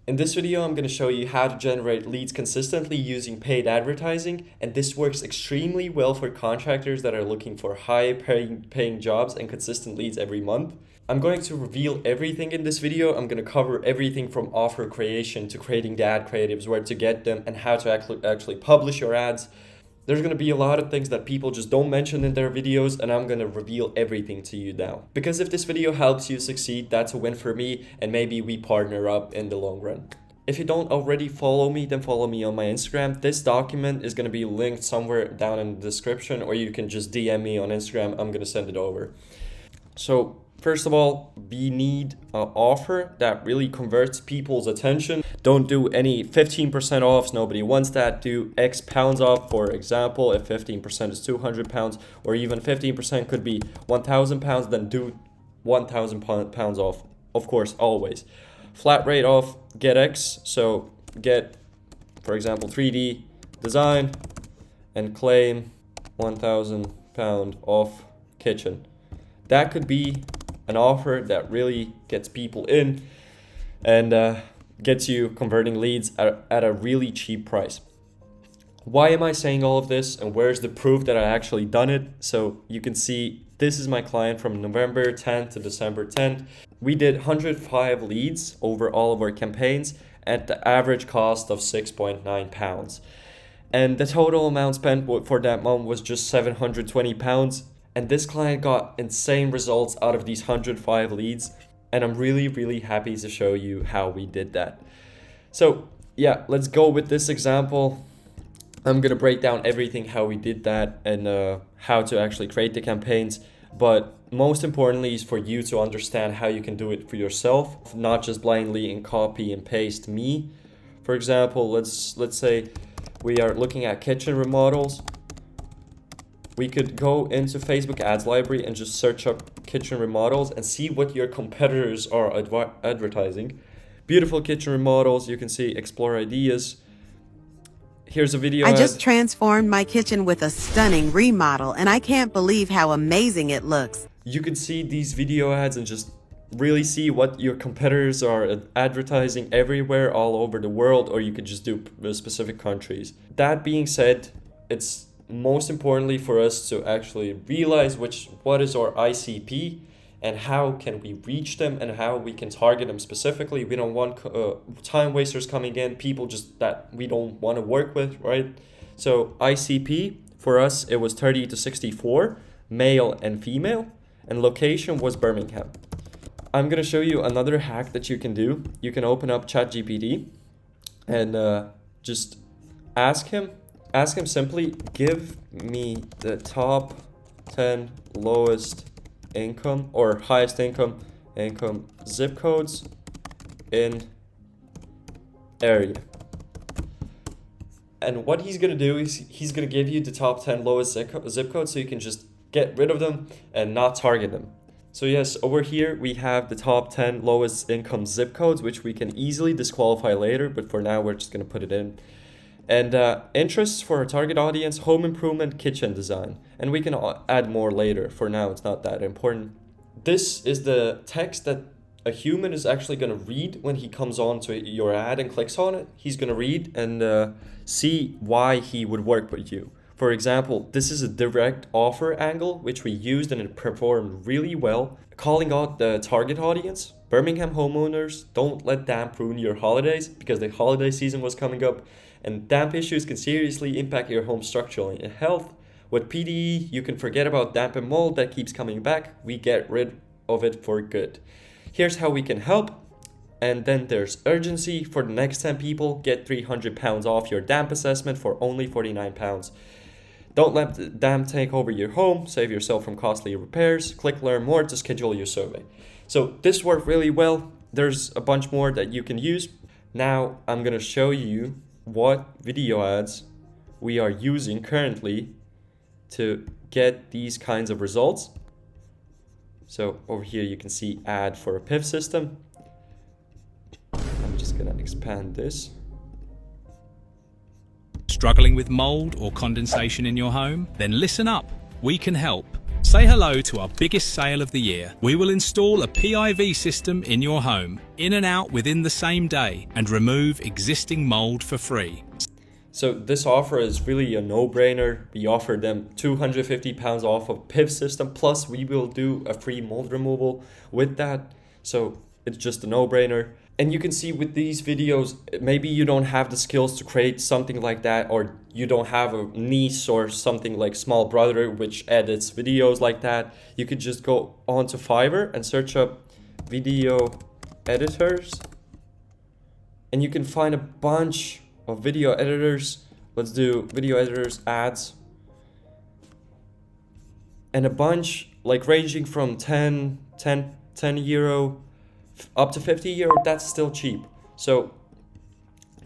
In this video, I'm going to show you how to generate leads consistently using paid advertising, and this works extremely well for contractors that are looking for high paying jobs and consistent leads every month. I'm going to reveal everything in this video. I'm going to cover everything from offer creation to creating the ad creatives, where to get them, and how to actually publish your ads. There's going to be a lot of things that people just don't mention in their videos, and I'm going to reveal everything to you now. Because if this video helps you succeed, that's a win for me, and maybe we partner up in the long run. If you don't already follow me, then follow me on my Instagram. This document is going to be linked somewhere down in the description, or you can just DM me on Instagram. I'm going to send it over. So first of all, we need an offer that really converts people's attention. Don't do any 15% offs. Nobody wants that. Do X pounds off. For example, if 15% is 200 pounds, or even 15% could be 1,000 pounds, then do 1,000 pounds off. Of course, always. Flat rate off, get X. So get, for example, 3D design and claim 1,000 pound off kitchen. That could be an offer that really gets people in and gets you converting leads at a really cheap price. Why am I saying all of this, and where's the proof that I actually done it? So you can see this is my client from November 10th to December 10th. We did 105 leads over all of our campaigns at the average cost of 6.9 pounds. And the total amount spent for that month was just 720 pounds. And this client got insane results out of these 105 leads. And I'm really, really happy to show you how we did that. So yeah, let's go with this example. I'm going to break down everything, how we did that, and how to actually create the campaigns. But most importantly is for you to understand how you can do it for yourself, not just blindly and copy and paste me. For example, let's say we are looking at kitchen remodels. We could go into Facebook ads library and just search up kitchen remodels and see what your competitors are advertising. Beautiful kitchen remodels, you can see explore ideas. Here's a video I ad. just transformed my kitchen with a stunning remodel, and I can't believe how amazing it looks. You can see these video ads and just really see what your competitors are advertising everywhere all over the world, or you could just do specific countries. That being said, it's most importantly for us to actually realize what is our ICP and how can we reach them and how we can target them specifically. We don't want time wasters coming in, people just that we don't want to work with, right? So ICP for us, it was 30 to 64, male and female, and location was Birmingham. I'm going to show you another hack that you can do. You can open up ChatGPT and just ask him simply, give me the top 10 lowest income or highest income zip codes in area. And what he's going to do is he's going to give you the top 10 lowest zip codes, so you can just get rid of them and not target them. So yes, over here we have the top 10 lowest income zip codes, which we can easily disqualify later, but for now we're just going to put it in. And interests for our target audience, home improvement, kitchen design. And we can add more later. For now, it's not that important. This is the text that a human is actually going to read when he comes on to your ad and clicks on it. He's going to read and see why he would work with you. For example, this is a direct offer angle, which we used and it performed really well. Calling out the target audience, Birmingham homeowners, don't let damp ruin your holidays, because the holiday season was coming up. And damp issues can seriously impact your home structural and health. With PDE, you can forget about damp and mold that keeps coming back. We get rid of it for good. Here's how we can help. And then there's urgency. For the next 10 people, get 300 pounds off your damp assessment for only 49 pounds. Don't let the damp take over your home. Save yourself from costly repairs. Click learn more to schedule your survey. So this worked really well. There's a bunch more that you can use. Now I'm going to show you what video ads we are using currently to get these kinds of results. So over here you can see ad for a PIV system. I'm just gonna expand this. Struggling with mold or condensation in your home? Then listen up. We can help. Say hello to our biggest sale of the year. We will install a PIV system in your home, in and out within the same day, and remove existing mold for free. So this offer is really a no-brainer. We offer them £250 off of PIV system, plus we will do a free mold removal with that. So it's just a no-brainer. And you can see with these videos, maybe you don't have the skills to create something like that, or you don't have a niece or something like Small Brother which edits videos like that. You could just go onto Fiverr and search up video editors, and you can find a bunch of video editors. Let's do video editors ads, and a bunch like ranging from 10 euro up to 50 euro. That's still cheap. So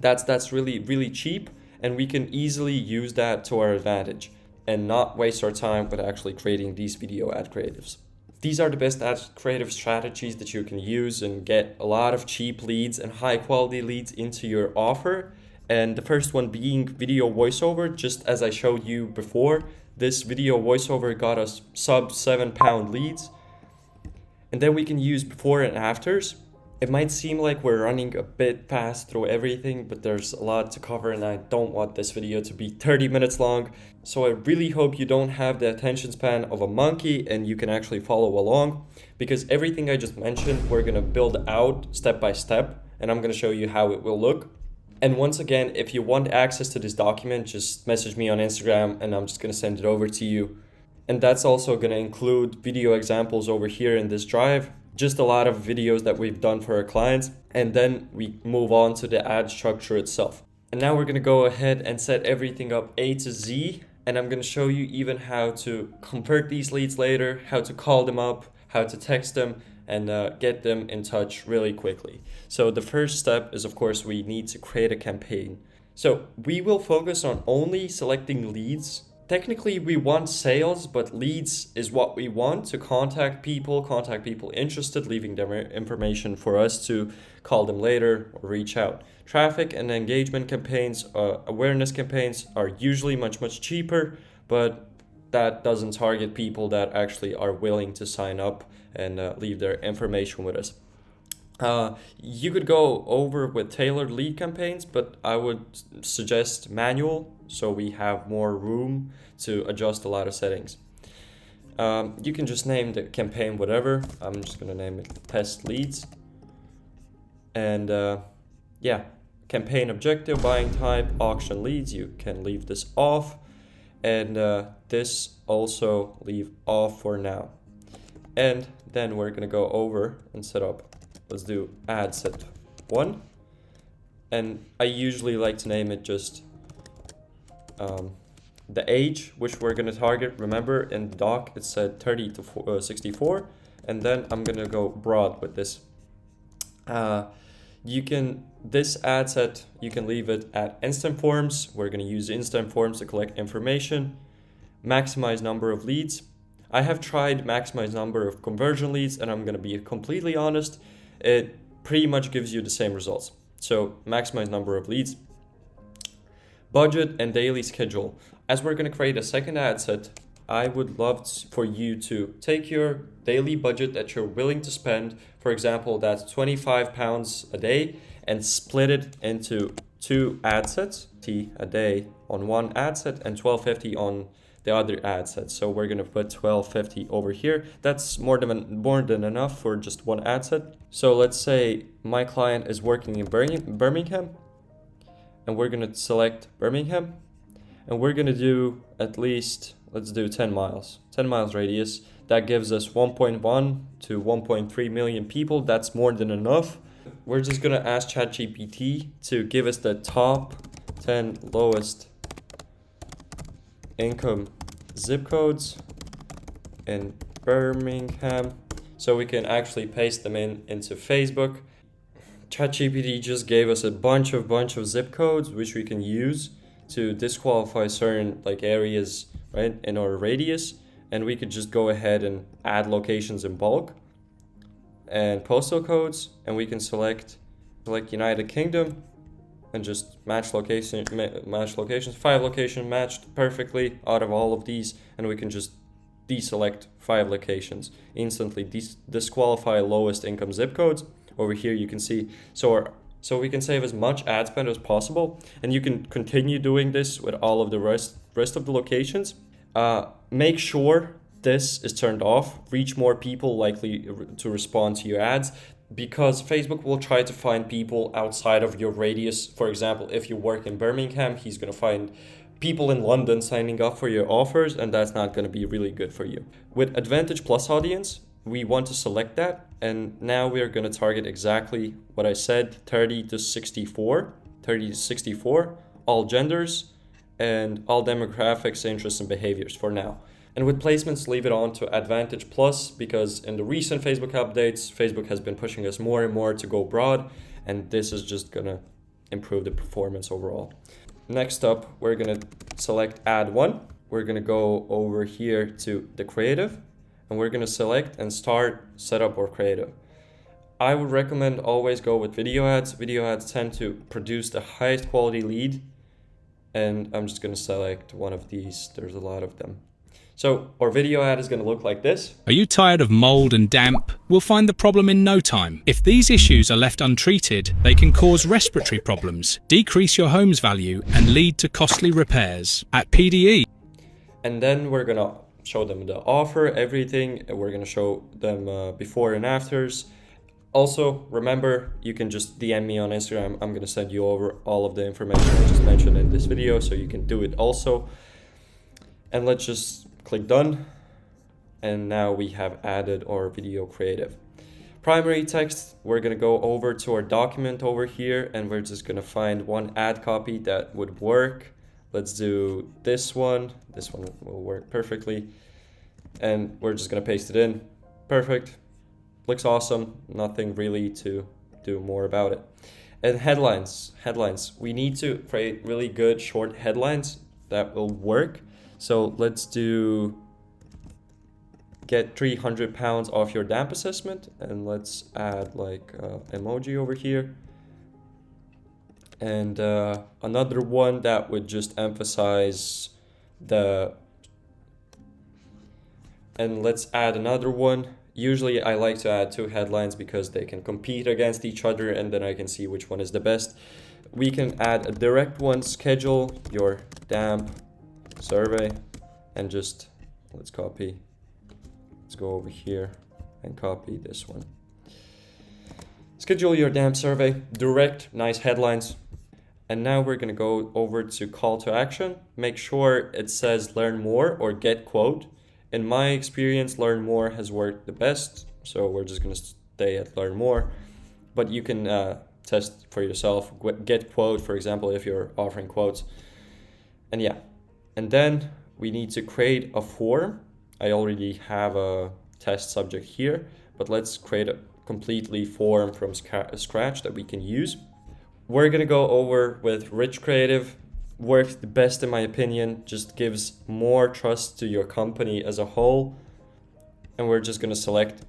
that's really cheap, and we can easily use that to our advantage and not waste our time with actually creating these video ad creatives. These are the best ad creative strategies that you can use and get a lot of cheap leads and high quality leads into your offer. And the first one being video voiceover. Just as I showed you before, this video voiceover got us sub £7 leads. And then we can use before and afters. It might seem like we're running a bit fast through everything, but there's a lot to cover, and I don't want this video to be 30 minutes long. So I really hope you don't have the attention span of a monkey and you can actually follow along, because everything I just mentioned, we're gonna build out step by step, and I'm gonna show you how it will look. And once again, if you want access to this document, just message me on Instagram and I'm just gonna send it over to you. And that's also going to include video examples over here in this drive, just a lot of videos that we've done for our clients. And then we move on to the ad structure itself. And now we're going to go ahead and set everything up A to Z. And I'm going to show you even how to convert these leads later, how to call them up, how to text them, and get them in touch really quickly. So the first step is, of course, we need to create a campaign. So we will focus on only selecting leads. Technically, we want sales, but leads is what we want to contact people interested, leaving their information for us to call them later or reach out. Traffic and engagement campaigns, awareness campaigns are usually much cheaper, but that doesn't target people that actually are willing to sign up and leave their information with us. You could go over with tailored lead campaigns, but I would suggest manual, so we have more room to adjust a lot of settings. You can just name the campaign whatever. I'm just gonna name it test leads. And yeah, campaign objective, buying type, auction leads, you can leave this off. And this also leave off for now. And then we're gonna go over and set up, let's do ad set 1. And I usually like to name it just the age which we're gonna target. Remember in the doc it said 30 to 64, and then I'm gonna go broad with this. This ad set, you can leave it at instant forms. We're gonna use instant forms to collect information. Maximize number of leads. I have tried maximize number of conversion leads, and I'm gonna be completely honest, it pretty much gives you the same results. So maximize number of leads. Budget and daily schedule. As we're going to create a second ad set, I would love for you to take your daily budget that you're willing to spend. For example, that's £25 a day, and split it into 2 ad sets, a day on one ad set and £12.50 on the other ad set. So we're going to put £12.50 over here. That's more than enough for just one ad set. So let's say my client is working in Birmingham, and we're going to select Birmingham, and we're going to do at least, let's do 10 miles radius. That gives us 1.1 to 1.3 million people. That's more than enough. We're just going to ask ChatGPT to give us the top 10 lowest income zip codes in Birmingham, so we can actually paste them into Facebook. ChatGPT just gave us a bunch of zip codes which we can use to disqualify certain areas, right, in our radius, and we could just go ahead and add locations in bulk and postal codes, and we can select United Kingdom and just match locations. 5 locations matched perfectly out of all of these, and we can just deselect 5 locations, instantly disqualify lowest income zip codes. Over here you can see, so we can save as much ad spend as possible, and you can continue doing this with all of the rest of the locations. Make sure this is turned off, reach more people likely to respond to your ads, because Facebook will try to find people outside of your radius. For example, if you work in Birmingham, he's going to find people in London signing up for your offers, and that's not going to be really good for you. With Advantage Plus audience, we want to select that, and now we are going to target exactly what I said, 30 to 64, all genders and all demographics, interests, and behaviors for now. And with placements, leave it on to Advantage Plus, because in the recent Facebook updates, Facebook has been pushing us more and more to go broad, and this is just gonna improve the performance overall. Next up, we're gonna select Ad 1. We're gonna go over here to the creative, and we're gonna select and start setup or creative. I would recommend always go with video ads. Video ads tend to produce the highest quality lead, and I'm just gonna select one of these. There's a lot of them. So our video ad is going to look like this. Are you tired of mold and damp? We'll find the problem in no time. If these issues are left untreated, they can cause respiratory problems, decrease your home's value, and lead to costly repairs. At PDE. And then we're going to show them the offer, everything. We're going to show them before and afters. Also, remember, you can just DM me on Instagram. I'm going to send you over all of the information I just mentioned in this video, so you can do it also. And let's just click done, and now we have added our video creative. Primary text, we're going to go over to our document over here, and we're just going to find one ad copy that would work. Let's do this one. This one will work perfectly, and we're just going to paste it in. Perfect. Looks awesome. Nothing really to do more about it. And headlines, we need to create really good short headlines that will work. So let's do get 300 pounds off your damp assessment, and let's add like emoji over here. And another one that would just emphasize and let's add another one. Usually I like to add 2 headlines because they can compete against each other, and then I can see which one is the best. We can add a direct one, schedule your damp survey, and just let's go over here and copy this one. Schedule your damp survey, direct, nice headlines. And now we're going to go over to call to action. Make sure it says learn more or get quote. In my experience, learn more has worked the best, so we're just going to stay at learn more, but you can test for yourself. Get quote, for example, if you're offering quotes. And yeah. And then we need to create a form. I already have a test subject here, but let's create a completely form from scratch that we can use. We're going to go over with Rich Creative. Works the best in my opinion, just gives more trust to your company as a whole. And we're just going to select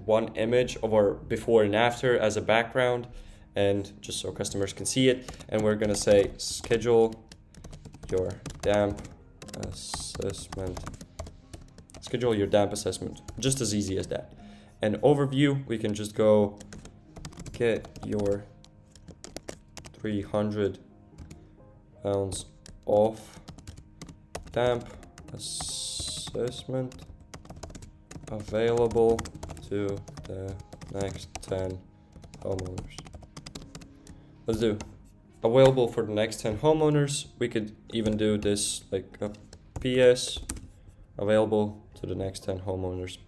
one image of our before and after as a background, and just so customers can see it. And we're going to say schedule your damp assessment. Schedule your damp assessment. Just as easy as that. And overview, we can just go get your 300 pounds off damp assessment available to the next 10 homeowners. Let's do available for the next 10 homeowners. We could even do this like a PS, available to the next 10 homeowners.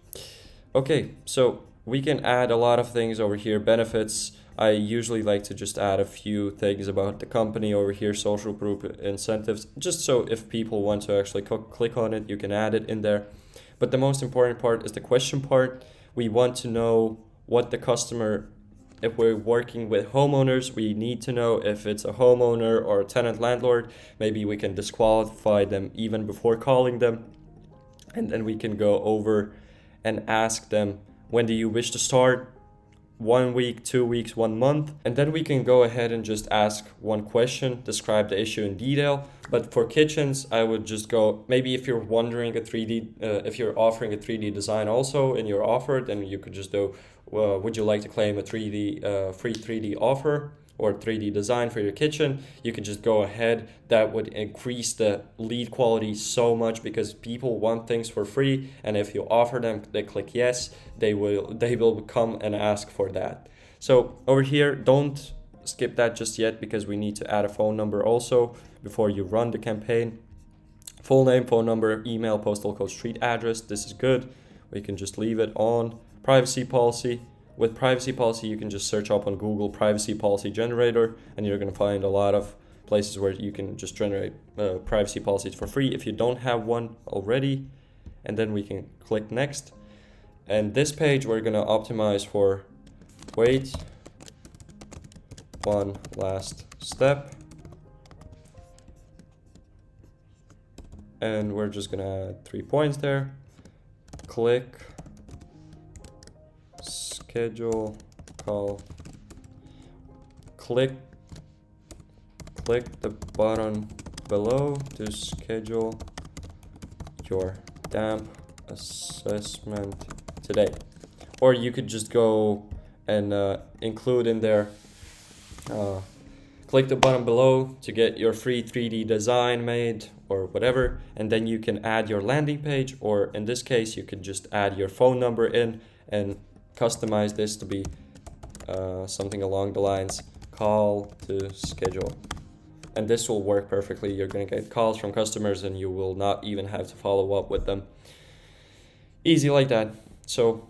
Okay, so we can add a lot of things over here. Benefits, I usually like to just add a few things about the company over here. Social group incentives, just so if people want to actually click on it, you can add it in there. But the most important part is the question part. We want to know what the customer, if we're working with homeowners, we need to know if it's a homeowner or a tenant landlord. Maybe we can disqualify them even before calling them. And then we can go over and ask them, when do you wish to start? 1 week, 2 weeks, 1 month. And then we can go ahead and just ask one question, describe the issue in detail. But for kitchens, I would just go, maybe if you're wondering if you're offering a 3D design also in your offer, then you could just do, would you like to claim a free 3D offer or 3D design for your kitchen? You can just go ahead. That would increase the lead quality so much because people want things for free, and if you offer them, they click yes, they will come and ask for that. So over here, don't skip that just yet because we need to add a phone number also before you run the campaign. Full name, phone number, email, postal code, street address. This is good. We can just leave it on. Privacy policy. With privacy policy, you can just search up on Google privacy policy generator, and you're going to find a lot of places where you can just generate privacy policies for free if you don't have one already. And then we can click next. And this page, we're going to optimize for wait, one last step. And we're just going to add 3 points there. Click schedule call. Click the button below to schedule your damp assessment today. Or you could just go and include in there, click the button below to get your free 3D design made or whatever, and then you can add your landing page, or in this case you could just add your phone number in and customize this to be something along the lines call to schedule. And this will work perfectly. You're going to get calls from customers and you will not even have to follow up with them. Easy like that. So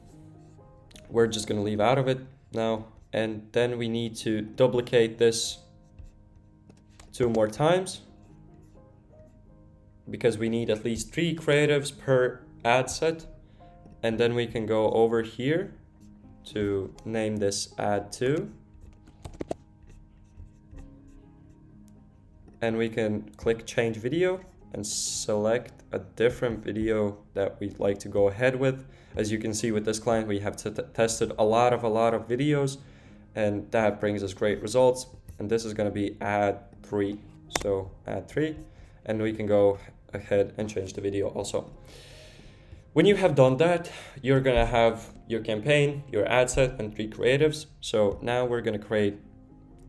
we're just going to leave out of it now. And then we need to duplicate this 2 more times because we need at least 3 creatives per ad set. And then we can go over here to name this ad 2. And we can click change video and select a different video that we'd like to go ahead with. As you can see with this client, we have tested a lot of videos, and that brings us great results. And this is going to be ad 3. So ad 3, and we can go ahead and change the video also. When you have done that, you're going to have your campaign, your ad set, and 3 creatives. So now we're going to create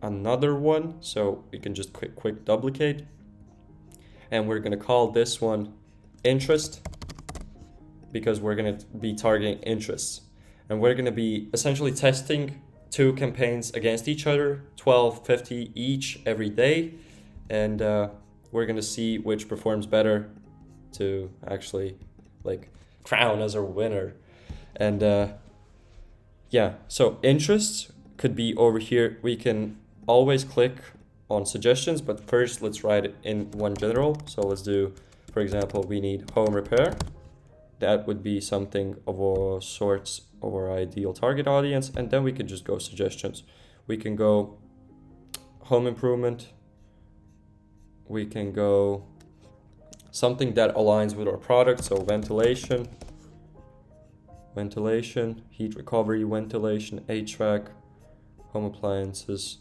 another one. So we can just quick duplicate. And we're going to call this one interest because we're going to be targeting interests. And we're going to be essentially testing 2 campaigns against each other, 12.50 each every day. And we're going to see which performs better to actually crown as a winner. And yeah, so interests could be over here. We can always click on suggestions, but first let's write it in one general. So let's do, for example, we need home repair. That would be something of a sorts of our ideal target audience. And then we could just go suggestions. We can go home improvement. We can go something that aligns with our product. So ventilation, heat recovery, ventilation, HVAC, home appliances.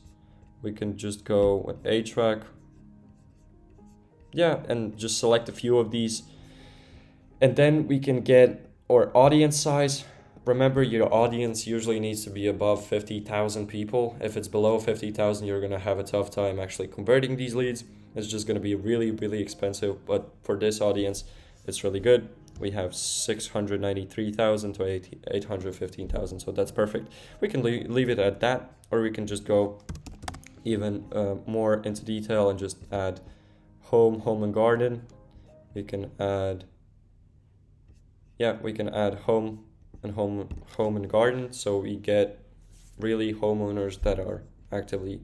We can just go with HVAC. Yeah, and just select a few of these. And then we can get our audience size. Remember, your audience usually needs to be above 50,000 people. If it's below 50,000, you're going to have a tough time actually converting these leads. It's just going to be really, really expensive. But for this audience, it's really good. We have 693,000 to 815,000. So that's perfect. We can leave it at that, or we can just go even more into detail and just add home and garden. We can add, home and garden. So we get really homeowners that are actively,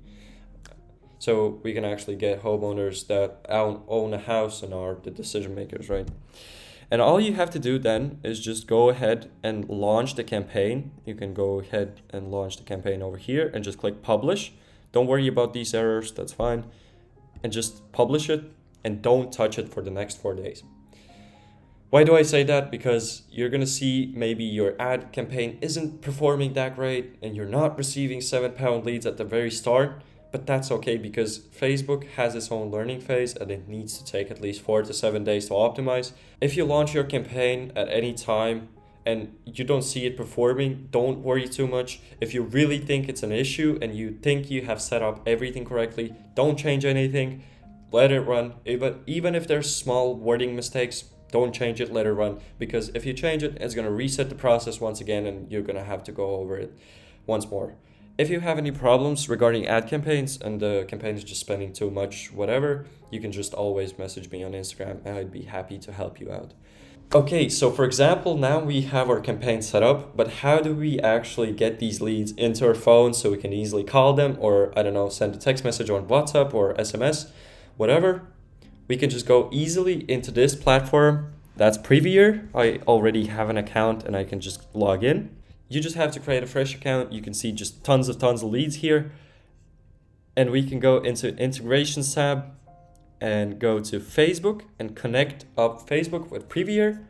so we can actually get homeowners that own a house and are the decision makers, right? And all you have to do then is just go ahead and launch the campaign. You can go ahead and launch the campaign over here and just click publish. Don't worry about these errors, that's fine. And just publish it and don't touch it for the next 4 days. Why do I say that? Because you're gonna see maybe your ad campaign isn't performing that great and you're not receiving £7 leads at the very start, but that's okay because Facebook has its own learning phase and it needs to take at least 4 to 7 days to optimize. If you launch your campaign at any time and you don't see it performing, don't worry too much. If you really think it's an issue and you think you have set up everything correctly, don't change anything, let it run. Even if there's small wording mistakes, don't change it, let it run. Because if you change it, it's gonna reset the process once again and you're gonna have to go over it once more. If you have any problems regarding ad campaigns and the campaign is just spending too much, whatever, you can just always message me on Instagram and I'd be happy to help you out. Okay, so for example, now we have our campaign set up, but how do we actually get these leads into our phone so we can easily call them or, I don't know, send a text message on WhatsApp or SMS, whatever? We can just go easily into this platform. That's Previer. I already have an account and I can just log in. You just have to create a fresh account. You can see just tons of leads here. And we can go into integrations tab and go to Facebook and connect up Facebook with Previer.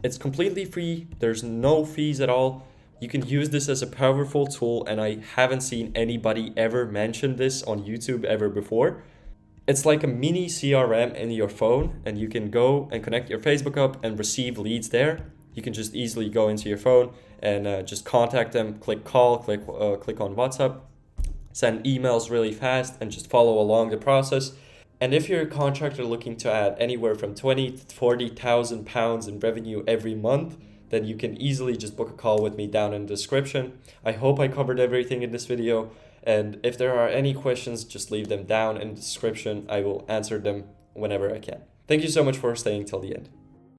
It's completely free. There's no fees at all. You can use this as a powerful tool and I haven't seen anybody ever mention this on YouTube ever before. It's like a mini CRM in your phone and you can go and connect your Facebook up and receive leads there. You can just easily go into your phone and just contact them, click call, click on WhatsApp, send emails really fast and just follow along the process. And if you're a contractor looking to add anywhere from 20 to 40,000 pounds in revenue every month, then you can easily just book a call with me down in the description. I hope I covered everything in this video. And if there are any questions, just leave them down in the description. I will answer them whenever I can. Thank you so much for staying till the end.